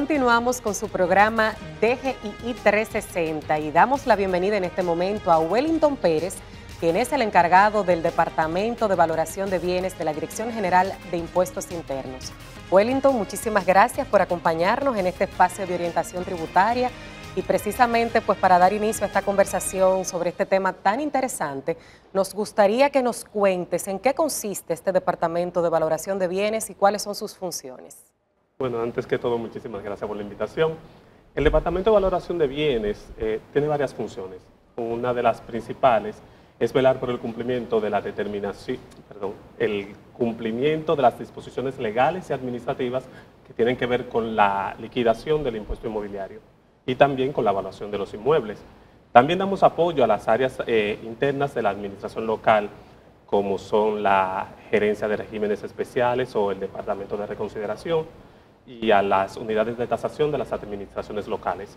Continuamos con su programa DGII 360 y damos la bienvenida en este momento a Wellington Pérez, quien es el encargado del Departamento de Valoración de Bienes de la Dirección General de Impuestos Internos. Wellington, muchísimas gracias por acompañarnos en este espacio de orientación tributaria y precisamente pues para dar inicio a esta conversación sobre este tema tan interesante, nos gustaría que nos cuentes en qué consiste este Departamento de Valoración de Bienes y cuáles son sus funciones. Bueno, antes que todo, muchísimas gracias por la invitación. El Departamento de Valoración de Bienes tiene varias funciones. Una de las principales es velar por el cumplimiento de la el cumplimiento de las disposiciones legales y administrativas que tienen que ver con la liquidación del impuesto inmobiliario y también con la evaluación de los inmuebles. También damos apoyo a las áreas internas de la administración local, como son la Gerencia de Regímenes Especiales o el Departamento de Reconsideración, y a las unidades de tasación de las administraciones locales.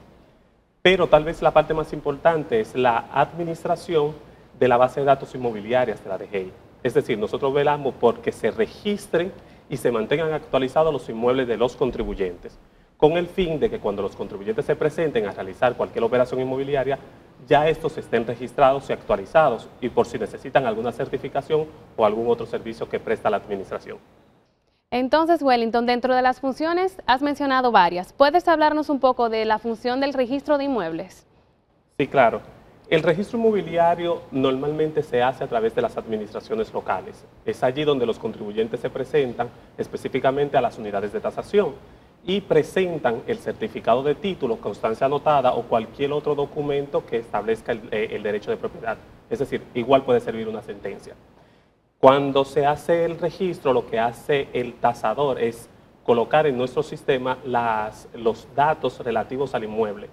Pero tal vez la parte más importante es la administración de la base de datos inmobiliarias de la DGI. Es decir, nosotros velamos por que se registren y se mantengan actualizados los inmuebles de los contribuyentes, con el fin de que cuando los contribuyentes se presenten a realizar cualquier operación inmobiliaria, ya estos estén registrados y actualizados, y por si necesitan alguna certificación o algún otro servicio que presta la administración. Entonces, Wellington, dentro de las funciones has mencionado varias. ¿Puedes hablarnos un poco de la función del registro de inmuebles? Sí, claro. El registro inmobiliario normalmente se hace a través de las administraciones locales. Es allí donde los contribuyentes se presentan específicamente a las unidades de tasación y presentan el certificado de título, constancia anotada o cualquier otro documento que establezca el derecho de propiedad. Es decir, igual puede servir una sentencia. Cuando se hace el registro, lo que hace el tasador es colocar en nuestro sistema los datos relativos al inmueble,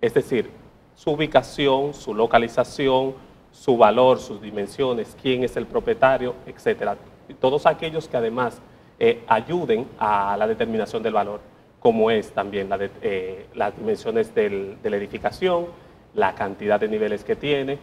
es decir, su ubicación, su localización, su valor, sus dimensiones, quién es el propietario, etc. Y todos aquellos que además ayuden a la determinación del valor, como es también las dimensiones de la edificación, la cantidad de niveles que tiene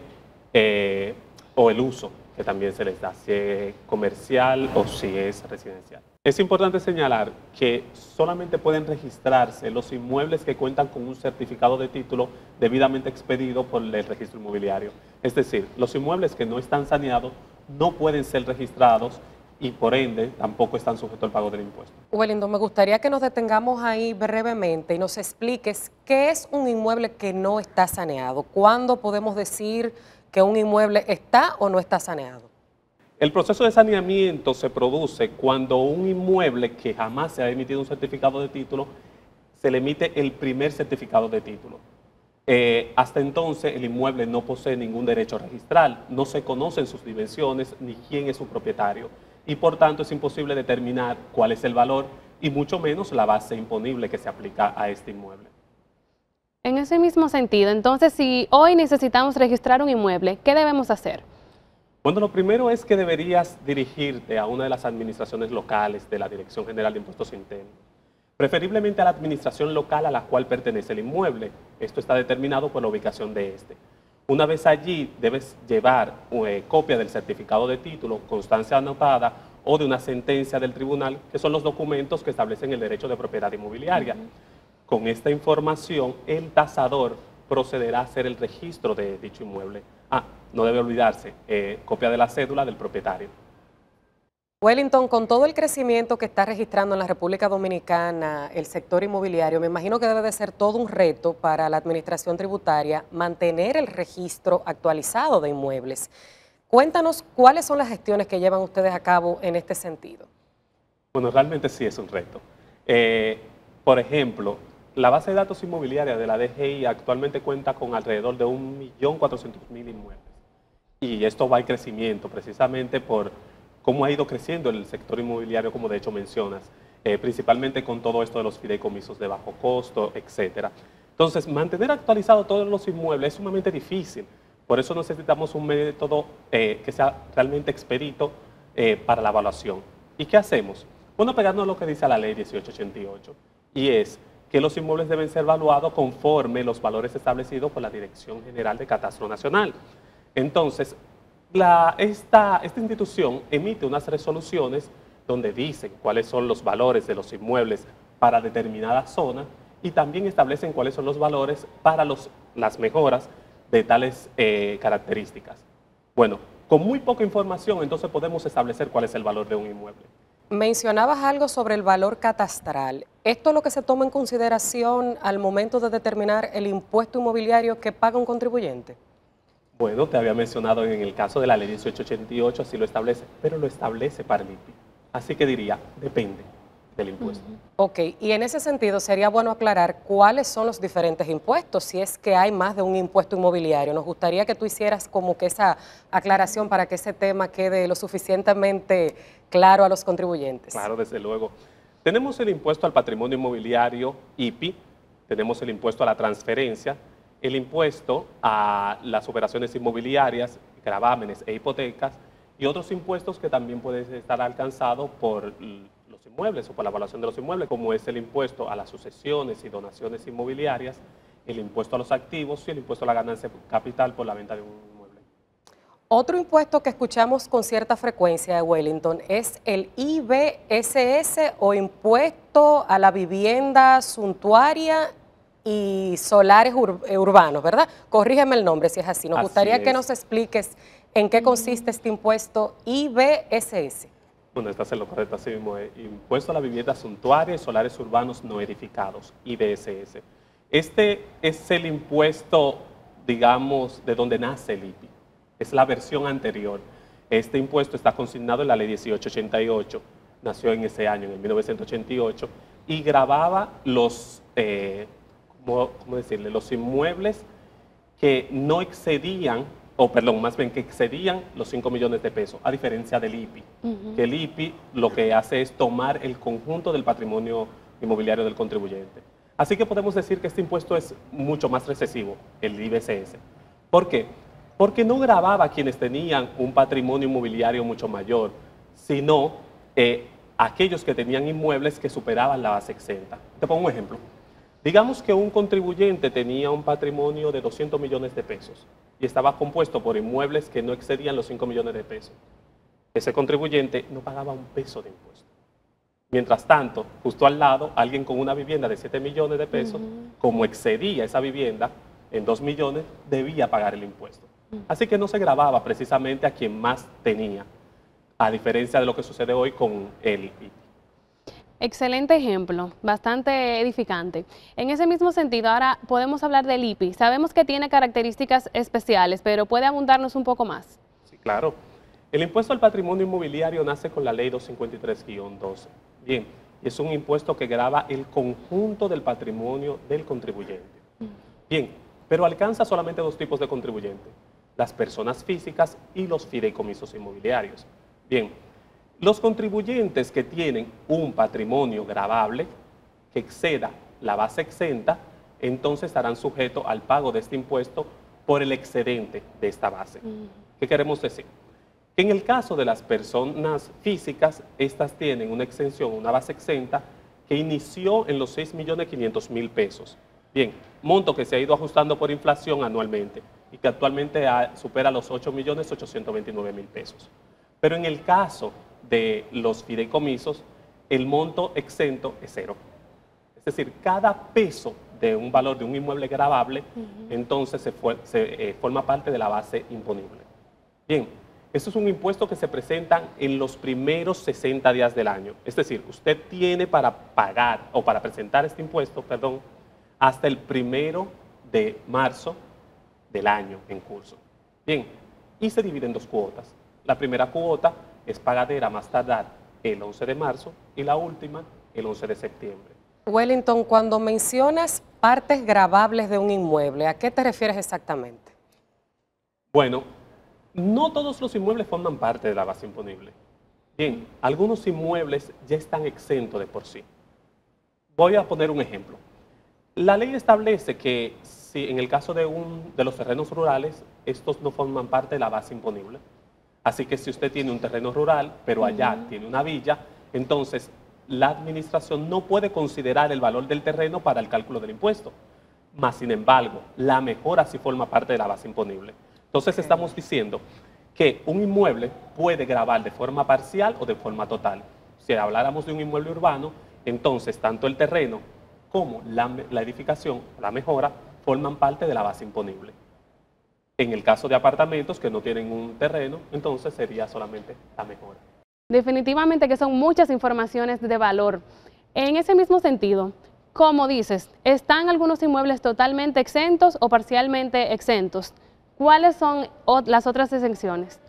o el uso que también se les da, si es comercial o si es residencial. Es importante señalar que solamente pueden registrarse los inmuebles que cuentan con un certificado de título debidamente expedido por el registro inmobiliario. Es decir, los inmuebles que no están saneados no pueden ser registrados y por ende tampoco están sujetos al pago del impuesto. Wellington, me gustaría que nos detengamos ahí brevemente y nos expliques qué es un inmueble que no está saneado. ¿Cuándo podemos decir que un inmueble está o no está saneado? El proceso de saneamiento se produce cuando un inmueble que jamás se ha emitido un certificado de título, se le emite el primer certificado de título. Hasta entonces el inmueble no posee ningún derecho registral, no se conocen sus dimensiones ni quién es su propietario y por tanto es imposible determinar cuál es el valor y mucho menos la base imponible que se aplica a este inmueble. En ese mismo sentido, entonces, si hoy necesitamos registrar un inmueble, ¿qué debemos hacer? Bueno, lo primero es que deberías dirigirte a una de las administraciones locales de la Dirección General de Impuestos Internos, preferiblemente a la administración local a la cual pertenece el inmueble. Esto está determinado por la ubicación de este. Una vez allí, debes llevar copia del certificado de título, constancia anotada o de una sentencia del tribunal, que son los documentos que establecen el derecho de propiedad inmobiliaria. Con esta información, el tasador procederá a hacer el registro de dicho inmueble. No debe olvidarse, copia de la cédula del propietario. Wellington, con todo el crecimiento que está registrando en la República Dominicana el sector inmobiliario, me imagino que debe de ser todo un reto para la administración tributaria mantener el registro actualizado de inmuebles. Cuéntanos cuáles son las gestiones que llevan ustedes a cabo en este sentido. Bueno, realmente sí es un reto. Por ejemplo, la base de datos inmobiliaria de la DGI actualmente cuenta con alrededor de 1.400.000 inmuebles. Y esto va en crecimiento precisamente por cómo ha ido creciendo el sector inmobiliario, como de hecho mencionas, principalmente con todo esto de los fideicomisos de bajo costo, etc. Entonces, mantener actualizados todos los inmuebles es sumamente difícil. Por eso necesitamos un método que sea realmente expedito para la evaluación. ¿Y qué hacemos? Bueno, pegarnos a lo que dice la ley 1888, y es que los inmuebles deben ser evaluados conforme los valores establecidos por la Dirección General de Catastro Nacional. Entonces, esta institución emite unas resoluciones donde dicen cuáles son los valores de los inmuebles para determinada zona y también establecen cuáles son los valores para las mejoras de tales características. Bueno, con muy poca información entonces podemos establecer cuál es el valor de un inmueble. Mencionabas algo sobre el valor catastral. ¿Esto es lo que se toma en consideración al momento de determinar el impuesto inmobiliario que paga un contribuyente? Bueno, te había mencionado en el caso de la ley 1888, así lo establece, pero lo establece para el IPI. Así que diría, depende del impuesto. Ok, y en ese sentido sería bueno aclarar cuáles son los diferentes impuestos, si es que hay más de un impuesto inmobiliario. Nos gustaría que tú hicieras como que esa aclaración para que ese tema quede lo suficientemente claro a los contribuyentes. Claro, desde luego. Tenemos el impuesto al patrimonio inmobiliario, IPI, tenemos el impuesto a la transferencia, el impuesto a las operaciones inmobiliarias, gravámenes e hipotecas, y otros impuestos que también pueden estar alcanzados por los inmuebles o por la evaluación de los inmuebles, como es el impuesto a las sucesiones y donaciones inmobiliarias, el impuesto a los activos y el impuesto a la ganancia capital por la venta de un inmueble. Otro impuesto que escuchamos con cierta frecuencia de Wellington es el IBSS o impuesto a la vivienda suntuaria y solares urbanos, ¿verdad? Corrígeme el nombre si es así. Nos gustaría que nos expliques en qué consiste este impuesto IBSS. Bueno, estás en lo correcto, así mismo. Impuesto a la vivienda suntuaria y solares urbanos no edificados, IBSS. Este es el impuesto, digamos, de donde nace el IPI. Es la versión anterior. Este impuesto está consignado en la ley 1888, nació en ese año, en el 1988, y gravaba los, ¿cómo decirle? Los inmuebles que no excedían, o perdón, más bien que excedían los 5 millones de pesos, a diferencia del IPI. Que el IPI lo que hace es tomar el conjunto del patrimonio inmobiliario del contribuyente. Así que podemos decir que este impuesto es mucho más recesivo, el IBSS. ¿Por qué? Porque no gravaba a quienes tenían un patrimonio inmobiliario mucho mayor, sino aquellos que tenían inmuebles que superaban la base exenta. Te pongo un ejemplo. Digamos que un contribuyente tenía un patrimonio de 200 millones de pesos y estaba compuesto por inmuebles que no excedían los 5 millones de pesos. Ese contribuyente no pagaba un peso de impuesto. Mientras tanto, justo al lado, alguien con una vivienda de 7 millones de pesos, como excedía esa vivienda en 2 millones, debía pagar el impuesto. Así que no se gravaba precisamente a quien más tenía, a diferencia de lo que sucede hoy con el IPI. Excelente ejemplo, bastante edificante. En ese mismo sentido, ahora podemos hablar del IPI. Sabemos que tiene características especiales, pero ¿puede abundarnos un poco más? Sí, claro. El impuesto al patrimonio inmobiliario nace con la ley 253-12. Bien, es un impuesto que grava el conjunto del patrimonio del contribuyente. Bien, pero alcanza solamente dos tipos de contribuyentes: las personas físicas y los fideicomisos inmobiliarios. Bien, los contribuyentes que tienen un patrimonio gravable que exceda la base exenta, entonces estarán sujetos al pago de este impuesto por el excedente de esta base. ¿Qué queremos decir? Que en el caso de las personas físicas, estas tienen una exención, una base exenta, que inició en los 6.500.000 pesos. Bien, monto que se ha ido ajustando por inflación anualmente y que actualmente supera los 8.829.000 pesos. Pero en el caso de los fideicomisos, el monto exento es cero. Es decir, cada peso de un valor de un inmueble gravable, entonces se forma parte de la base imponible. Bien, esto es un impuesto que se presenta en los primeros 60 días del año. Es decir, usted tiene para pagar o para presentar este impuesto, perdón, hasta el 1 de marzo del año en curso. Bien, y se divide en dos cuotas. La primera cuota es pagadera más tardar el 11 de marzo y la última el 11 de septiembre. Wellington, cuando mencionas partes gravables de un inmueble, ¿a qué te refieres exactamente? Bueno, no todos los inmuebles forman parte de la base imponible. Bien, algunos inmuebles ya están exentos de por sí. Voy a poner un ejemplo. La ley establece que si en el caso de los terrenos rurales, estos no forman parte de la base imponible. Así que si usted tiene un terreno rural, pero allá tiene una villa, entonces la administración no puede considerar el valor del terreno para el cálculo del impuesto. Más sin embargo, la mejora sí forma parte de la base imponible. Entonces estamos diciendo que un inmueble puede gravar de forma parcial o de forma total. Si habláramos de un inmueble urbano, entonces tanto el terreno como la edificación, la mejora, forman parte de la base imponible. En el caso de apartamentos que no tienen un terreno, entonces sería solamente la mejora. Definitivamente que son muchas informaciones de valor. En ese mismo sentido, como dices, ¿están algunos inmuebles totalmente exentos o parcialmente exentos? ¿Cuáles son las otras exenciones?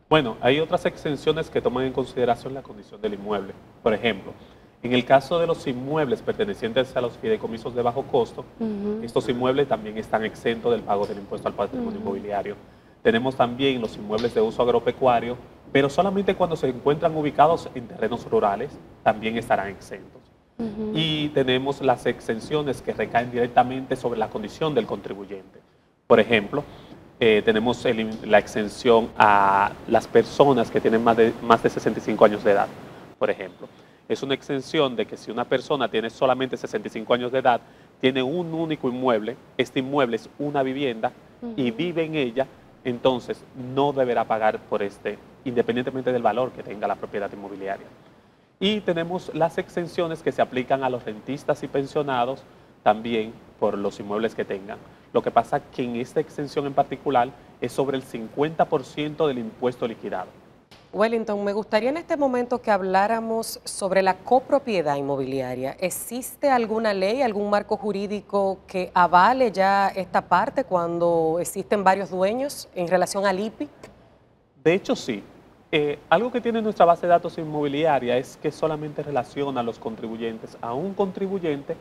Bueno, hay otras exenciones que toman en consideración la condición del inmueble. Por ejemplo, en el caso de los inmuebles pertenecientes a los fideicomisos de bajo costo, estos inmuebles también están exentos del pago del impuesto al patrimonio inmobiliario. Tenemos también los inmuebles de uso agropecuario, pero solamente cuando se encuentran ubicados en terrenos rurales, también estarán exentos. Y tenemos las exenciones que recaen directamente sobre la condición del contribuyente. Por ejemplo, tenemos la exención a las personas que tienen más de 65 años de edad, por ejemplo. Es una exención de que si una persona tiene solamente 65 años de edad, tiene un único inmueble, este inmueble es una vivienda y vive en ella, entonces no deberá pagar por independientemente del valor que tenga la propiedad inmobiliaria. Y tenemos las exenciones que se aplican a los rentistas y pensionados también por los inmuebles que tengan. Lo que pasa que en esta exención en particular es sobre el 50% del impuesto liquidado. Wellington, me gustaría en este momento que habláramos sobre la copropiedad inmobiliaria. ¿Existe alguna ley, algún marco jurídico que avale ya esta parte cuando existen varios dueños en relación al IPI? De hecho, sí. Algo que tiene nuestra base de datos inmobiliaria es que solamente relaciona a los contribuyentes, a un contribuyente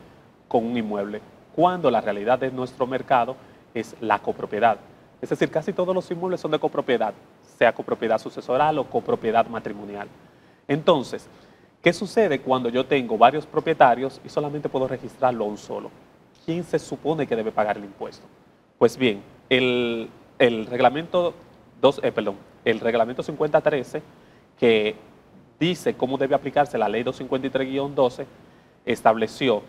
con un inmueble, cuando la realidad de nuestro mercado es la copropiedad. Es decir, casi todos los inmuebles son de copropiedad, sea copropiedad sucesoral o copropiedad matrimonial. Entonces, ¿qué sucede cuando yo tengo varios propietarios y solamente puedo registrarlo a un solo? ¿Quién se supone que debe pagar el impuesto? Pues bien, el reglamento 5013, que dice cómo debe aplicarse la ley 253-12, estableció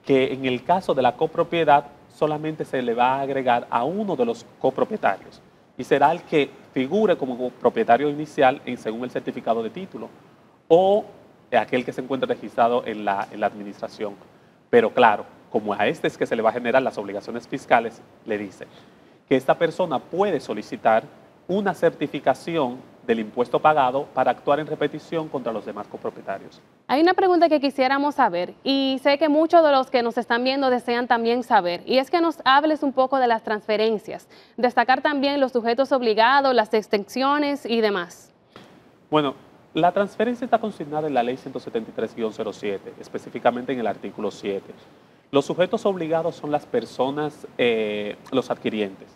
que en el caso de la copropiedad solamente se le va a agregar a uno de los copropietarios y será el que figure como propietario inicial según el certificado de título o aquel que se encuentre registrado en la administración. Pero claro, como a este es que se le va a generar las obligaciones fiscales, le dice que esta persona puede solicitar una certificación del impuesto pagado para actuar en repetición contra los demás copropietarios. Hay una pregunta que quisiéramos saber y sé que muchos de los que nos están viendo desean también saber, y es que nos hables un poco de las transferencias, destacar también los sujetos obligados, las extensiones y demás. Bueno, la transferencia está consignada en la ley 173-07, específicamente en el artículo 7. Los sujetos obligados son las personas, los adquirientes,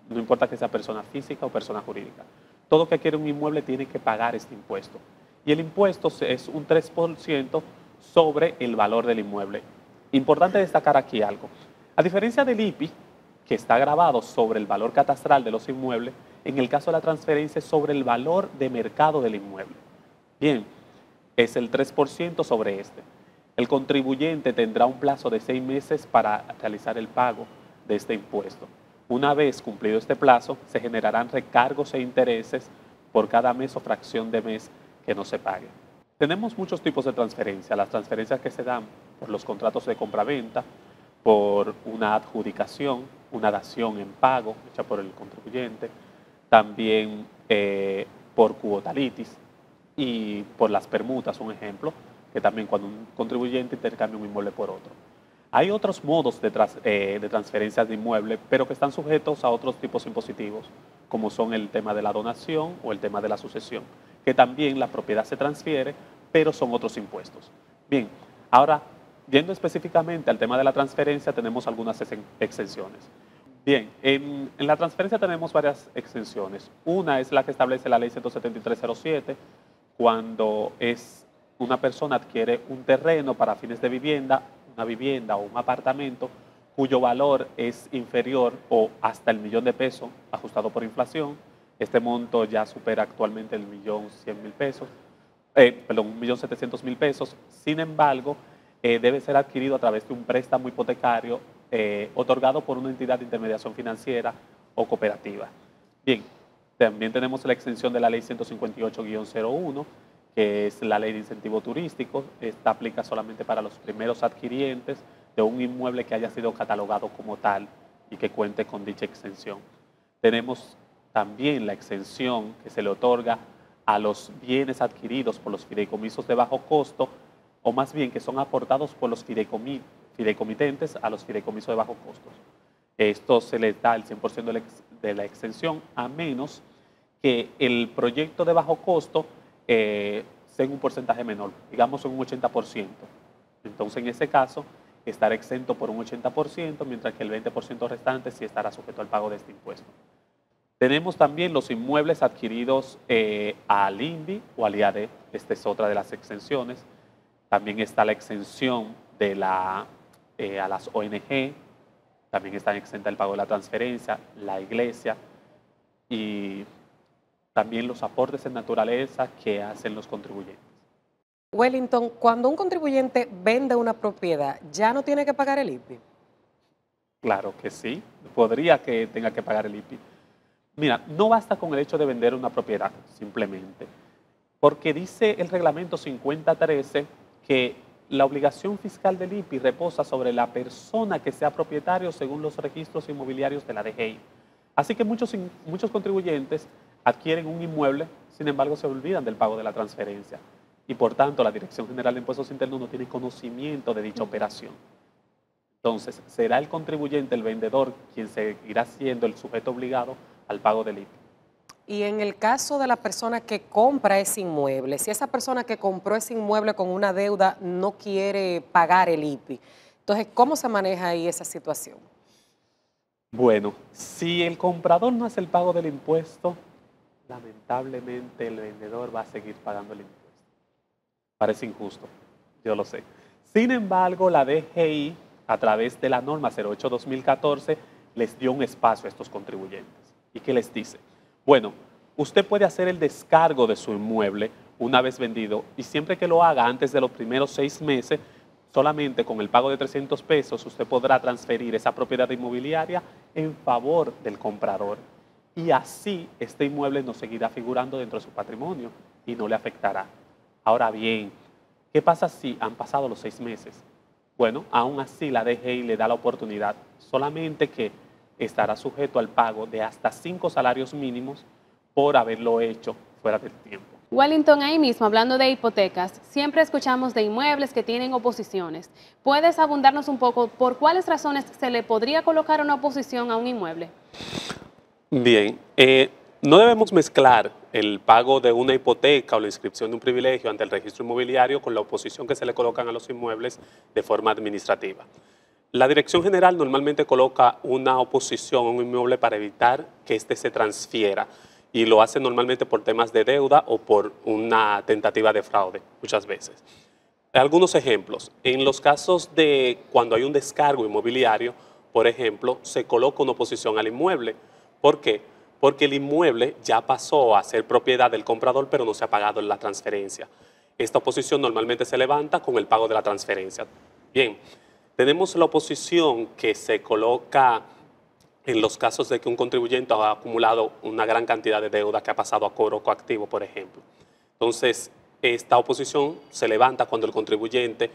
no importa que sea persona física o persona jurídica. Todo que adquiere un inmueble tiene que pagar este impuesto. Y el impuesto es un 3% sobre el valor del inmueble. Importante destacar aquí algo. A diferencia del IPI, que está grabado sobre el valor catastral de los inmuebles, en el caso de la transferencia es sobre el valor de mercado del inmueble. Bien, es el 3% sobre este. El contribuyente tendrá un plazo de 6 meses para realizar el pago de este impuesto. Una vez cumplido este plazo, se generarán recargos e intereses por cada mes o fracción de mes que no se pague. Tenemos muchos tipos de transferencias. Las transferencias que se dan por los contratos de compraventa, por una adjudicación, una dación en pago hecha por el contribuyente, también por cuotalitis y por las permutas, un ejemplo, que también cuando un contribuyente intercambia un inmueble por otro. Hay otros modos de transferencias de inmueble, pero que están sujetos a otros tipos impositivos, como son el tema de la donación o el tema de la sucesión, que también la propiedad se transfiere, pero son otros impuestos. Bien, ahora, yendo específicamente al tema de la transferencia, tenemos algunas exenciones. Bien, en la transferencia tenemos varias exenciones. Una es la que establece la ley 173-07, cuando una persona adquiere un terreno para fines de vivienda, una vivienda o un apartamento cuyo valor es inferior o hasta el $1.000.000 ajustado por inflación. Este monto ya supera actualmente el $1.100.000, $1.700.000. Sin embargo, debe ser adquirido a través de un préstamo hipotecario otorgado por una entidad de intermediación financiera o cooperativa. Bien, también tenemos la exención de la ley 158-01, que es la ley de incentivo turístico. Esta aplica solamente para los primeros adquirientes de un inmueble que haya sido catalogado como tal y que cuente con dicha exención. Tenemos también la exención que se le otorga a los bienes adquiridos por los fideicomisos de bajo costo, o más bien que son aportados por los fideicomitentes a los fideicomisos de bajo costo. Esto se les da el 100% de la exención, a menos que el proyecto de bajo costo sea en un porcentaje menor, digamos en un 80%. Entonces, en ese caso, estará exento por un 80%, mientras que el 20% restante sí estará sujeto al pago de este impuesto. Tenemos también los inmuebles adquiridos al INVI o al IAD. Esta es otra de las exenciones. También está la exención a las ONG. También están exentas el pago de la transferencia, la iglesia y también los aportes en naturaleza que hacen los contribuyentes. Wellington, cuando un contribuyente vende una propiedad, ¿ya no tiene que pagar el IPI? Claro que sí, podría que tenga que pagar el IPI. Mira, no basta con el hecho de vender una propiedad, simplemente, porque dice el reglamento 5013 que la obligación fiscal del IPI reposa sobre la persona que sea propietario según los registros inmobiliarios de la DGI. Así que muchos contribuyentes adquieren un inmueble, sin embargo se olvidan del pago de la transferencia y por tanto la Dirección General de Impuestos Internos no tiene conocimiento de dicha operación. Entonces, será el contribuyente, el vendedor, quien seguirá siendo el sujeto obligado al pago del IPI. Y en el caso de la persona que compra ese inmueble, si esa persona que compró ese inmueble con una deuda no quiere pagar el IPI, entonces, ¿cómo se maneja ahí esa situación? Bueno, si el comprador no hace el pago del impuesto, lamentablemente el vendedor va a seguir pagando el impuesto. Parece injusto, yo lo sé. Sin embargo, la DGI, a través de la norma 08-2014, les dio un espacio a estos contribuyentes. ¿Y qué les dice? Bueno, usted puede hacer el descargo de su inmueble una vez vendido y siempre que lo haga antes de los primeros 6 meses, solamente con el pago de 300 pesos, usted podrá transferir esa propiedad inmobiliaria en favor del comprador. Y así este inmueble no seguirá figurando dentro de su patrimonio y no le afectará. Ahora bien, ¿qué pasa si han pasado los 6 meses? Bueno, aún así la DGI le da la oportunidad, solamente que estará sujeto al pago de hasta 5 salarios mínimos por haberlo hecho fuera del tiempo. Wellington, ahí mismo, hablando de hipotecas, siempre escuchamos de inmuebles que tienen oposiciones. ¿Puedes abundarnos un poco por cuáles razones se le podría colocar una oposición a un inmueble? Bien, no debemos mezclar el pago de una hipoteca o la inscripción de un privilegio ante el registro inmobiliario con la oposición que se le colocan a los inmuebles de forma administrativa. La Dirección General normalmente coloca una oposición a un inmueble para evitar que éste se transfiera y lo hace normalmente por temas de deuda o por una tentativa de fraude, muchas veces. Algunos ejemplos. En los casos de cuando hay un descargo inmobiliario, por ejemplo, se coloca una oposición al inmueble. ¿Por qué? Porque el inmueble ya pasó a ser propiedad del comprador, pero no se ha pagado en la transferencia. Esta oposición normalmente se levanta con el pago de la transferencia. Bien, tenemos la oposición que se coloca en los casos de que un contribuyente ha acumulado una gran cantidad de deuda que ha pasado a cobro coactivo, por ejemplo. Entonces, esta oposición se levanta cuando el contribuyente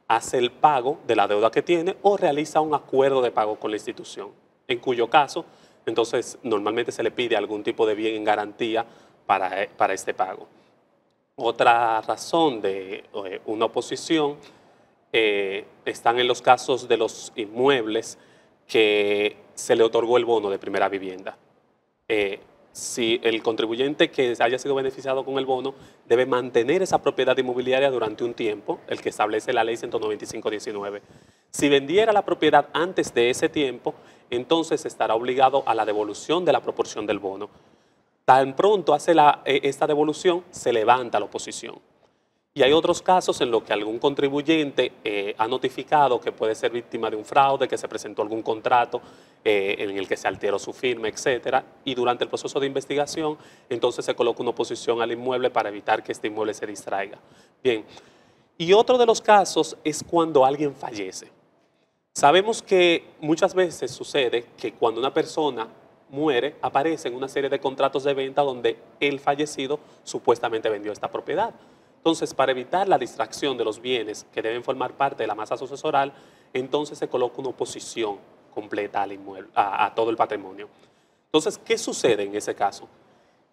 hace el pago de la deuda que tiene o realiza un acuerdo de pago con la institución, en cuyo caso, entonces, normalmente se le pide algún tipo de bien en garantía para este pago. Otra razón de una oposición están en los casos de los inmuebles que se le otorgó el bono de primera vivienda. Si el contribuyente que haya sido beneficiado con el bono debe mantener esa propiedad inmobiliaria durante un tiempo, el que establece la ley 195/19. Si vendiera la propiedad antes de ese tiempo, entonces estará obligado a la devolución de la proporción del bono. Tan pronto hace esta devolución, se levanta la oposición. Y hay otros casos en los que algún contribuyente ha notificado que puede ser víctima de un fraude, que se presentó algún contrato en el que se alteró su firma, etcétera, y durante el proceso de investigación, entonces se coloca una oposición al inmueble para evitar que este inmueble se distraiga. Bien, y otro de los casos es cuando alguien fallece. Sabemos que muchas veces sucede que cuando una persona muere, aparecen una serie de contratos de venta donde el fallecido supuestamente vendió esta propiedad. Entonces, para evitar la distracción de los bienes que deben formar parte de la masa sucesoral, entonces se coloca una oposición completa al inmueble, a todo el patrimonio. Entonces, ¿qué sucede en ese caso?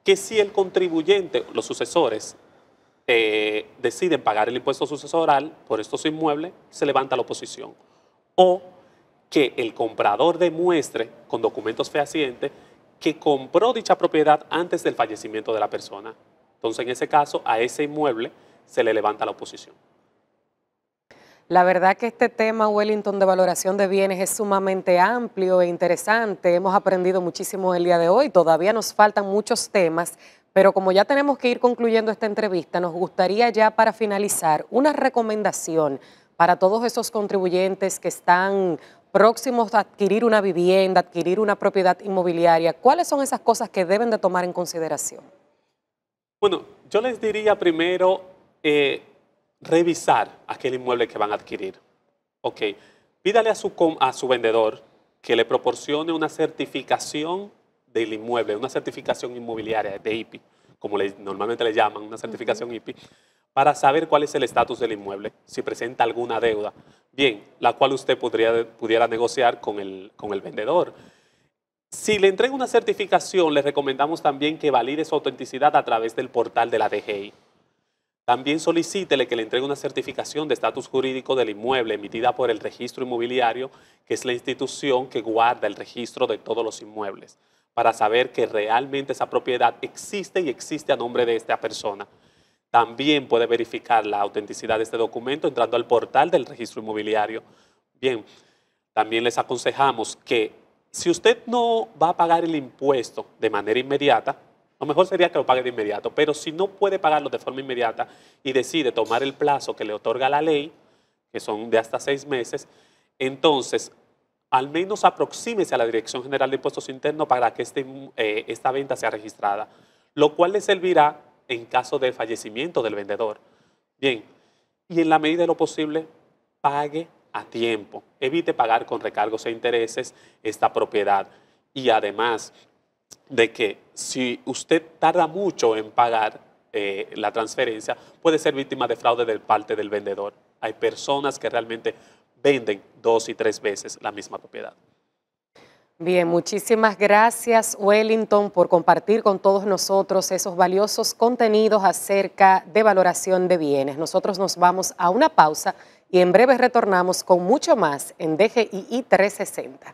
Que si el contribuyente, los sucesores, deciden pagar el impuesto sucesoral por estos inmuebles, se levanta la oposición. O que el comprador demuestre con documentos fehacientes que compró dicha propiedad antes del fallecimiento de la persona. Entonces, en ese caso, a ese inmueble se le levanta la oposición. La verdad que este tema, Wellington, de valoración de bienes es sumamente amplio e interesante. Hemos aprendido muchísimo el día de hoy. Todavía nos faltan muchos temas, pero como ya tenemos que ir concluyendo esta entrevista, nos gustaría ya para finalizar una recomendación para todos esos contribuyentes que están próximos a adquirir una vivienda, adquirir una propiedad inmobiliaria. ¿Cuáles son esas cosas que deben de tomar en consideración? Bueno, yo les diría primero revisar aquel inmueble que van a adquirir. Ok, pídale a su vendedor que le proporcione una certificación del inmueble, una certificación inmobiliaria de IPI, como normalmente le llaman, una certificación IPI, para saber cuál es el estatus del inmueble, si presenta alguna deuda, bien, la cual usted pudiera negociar con el vendedor. Si le entrega una certificación, le recomendamos también que valide su autenticidad a través del portal de la DGI. También solicítele que le entregue una certificación de estatus jurídico del inmueble emitida por el Registro Inmobiliario, que es la institución que guarda el registro de todos los inmuebles, para saber que realmente esa propiedad existe y existe a nombre de esta persona. También puede verificar la autenticidad de este documento entrando al portal del Registro Inmobiliario. Bien, también les aconsejamos que si usted no va a pagar el impuesto de manera inmediata, lo mejor sería que lo pague de inmediato, pero si no puede pagarlo de forma inmediata y decide tomar el plazo que le otorga la ley, que son de hasta 6 meses, entonces al menos aproxímese a la Dirección General de Impuestos Internos para que esta venta sea registrada, lo cual le servirá en caso de fallecimiento del vendedor. Bien, y en la medida de lo posible, pague a tiempo. Evite pagar con recargos e intereses esta propiedad. Y además de que si usted tarda mucho en pagar la transferencia, puede ser víctima de fraude de parte del vendedor. Hay personas que realmente venden 2 y 3 veces la misma propiedad. Bien, muchísimas gracias, Wellington, por compartir con todos nosotros esos valiosos contenidos acerca de valoración de bienes. Nosotros nos vamos a una pausa y en breve retornamos con mucho más en DGII 360.